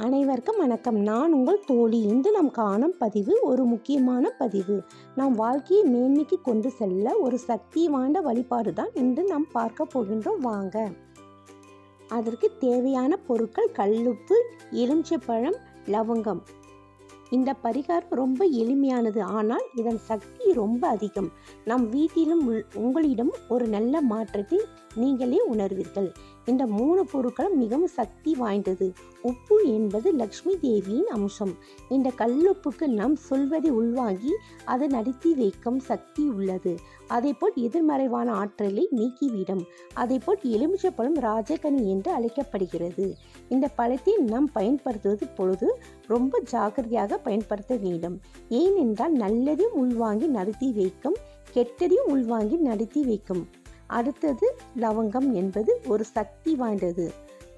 அனைவருக்கும் வணக்கம். நான் உங்கள் தோழி. இன்று நாம் காணும் பதிவு ஒரு முக்கியமான பதிவு. நாம் வாழ்க்கையை மேன்மைக்கு கொண்டு செல்ல ஒரு சக்தி வாய்ந்த வழிபாடு தான் இன்று நாம் பார்க்க போகின்றோம். வாங்க. அதற்கு தேவையான பொருட்கள்: கல்லுப்பு, எலுமிச்சைப்பழம், லவங்கம். இந்த பரிகாரம் ரொம்ப எளிமையானது, ஆனால் இதன் சக்தி ரொம்ப அதிகம். நம் வீட்டிலும் உங்களிடம் ஒரு நல்ல மாற்றத்தை நீங்களே உணர்வீர்கள். இந்த 3 பொருட்களும் மிகவும் சக்தி வாய்ந்தது. உப்பு என்பது லக்ஷ்மி தேவியின் அம்சம். இந்த கல்லுப்புக்கு நாம் சொல்வதை உள்வாங்கி அதை நடத்தி வைக்கும் சக்தி உள்ளது. அதேபோல் எதிர்மறைவான ஆற்றலை நீக்கிவிடும். அதேபோல் எலுமிச்சைப்பழம் ராஜகனி என்று அழைக்கப்படுகிறது. இந்த பழத்தை நாம் பயன்படுத்துவது பொழுது ரொம்ப ஜாக்கிரதையாக பயன்படுத்த வேண்டும். ஏனென்றால் நல்லதையும் உள்வாங்கி நடத்தி வைக்கும், கெட்டதையும் உள்வாங்கி நடத்தி வைக்கும். அடுத்தது லவங்கம் என்பது ஒரு சக்தி வாய்ந்தது,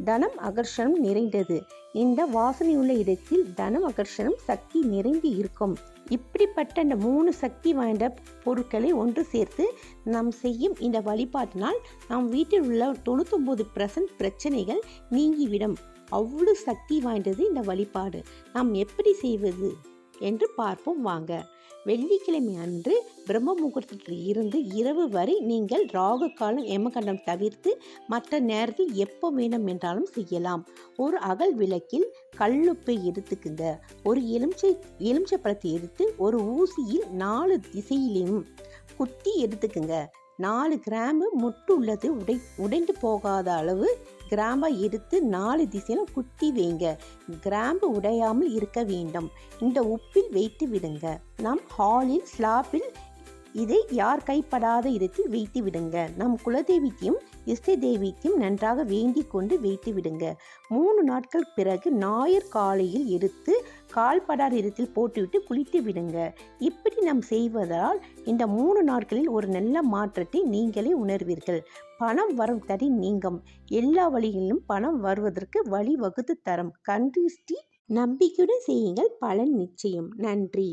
தனம் அகர்ஷணம் நிறைந்தது. இந்த வாசனையுள்ள இடத்தில் தனம் அகர்ஷணம் சக்தி நிறைந்து இருக்கும். இப்படிப்பட்ட இந்த 3 சக்தி வாய்ந்த பொருட்களை ஒன்று சேர்த்து நாம் செய்யும் இந்த வழிபாட்டினால் நம் வீட்டில் உள்ள 99% பிரச்சனைகள் நீங்கிவிடும். அவ்வளவு சக்தி வாய்ந்தது இந்த வழிபாடு. நாம் எப்படி செய்வது என்று பார்ப்போம். வாங்க. வெள்ளிக்கிழமை அன்று பிரம்ம முகூர்த்தத்தில் இருந்து இரவு வரை நீங்கள் ராகு காலம் யமகண்டம் தவிர்த்து மற்ற நேரத்தில் எப்போ வேணும் என்றாலும் செய்யலாம். ஒரு அகல் விளக்கில் கல்லுப்பை எடுத்துக்குங்க. ஒரு எலுமிச்சை பழத்தை எடுத்து ஒரு ஊசியில் 4 திசையிலும் குத்தி எடுத்துக்குங்க. 4 கிராம்பு மொட்டு உள்ளது உடைந்து போகாத அளவு கிராம்பை எடுத்து 4 திசையிலும் குத்தி வைங்க. கிராம்பு உடையாமல் இருக்க வேண்டும். இந்த உப்பில் வைத்து விடுங்க. நம் ஹாலில் ஸ்லாப்பில் இதை யார் கைப்படாத இடத்தில் வைத்து விடுங்க. நம் குலதெய்வத்தையும் இஷ்ட தெய்வத்தையும் நன்றாக வேண்டி கொண்டு வைத்து விடுங்க. 3 நாட்கள் பிறகு ஞாயிறு காலையில் எடுத்து கால்படாத இடத்தில் போட்டுவிட்டு குளித்து விடுங்க. இப்படி நாம் செய்வதால் இந்த 3 நாட்களில் ஒரு நல்ல மாற்றத்தை நீங்களே உணர்வீர்கள். பணம் வரும் தடை நீங்கும். எல்லா வழிகளிலும் பணம் வருவதற்கு வழி வகுத்து தரும். கந்திஷ்டி நம்பிக்கையுடன் செய்யுங்கள், பலன் நிச்சயம். நன்றி.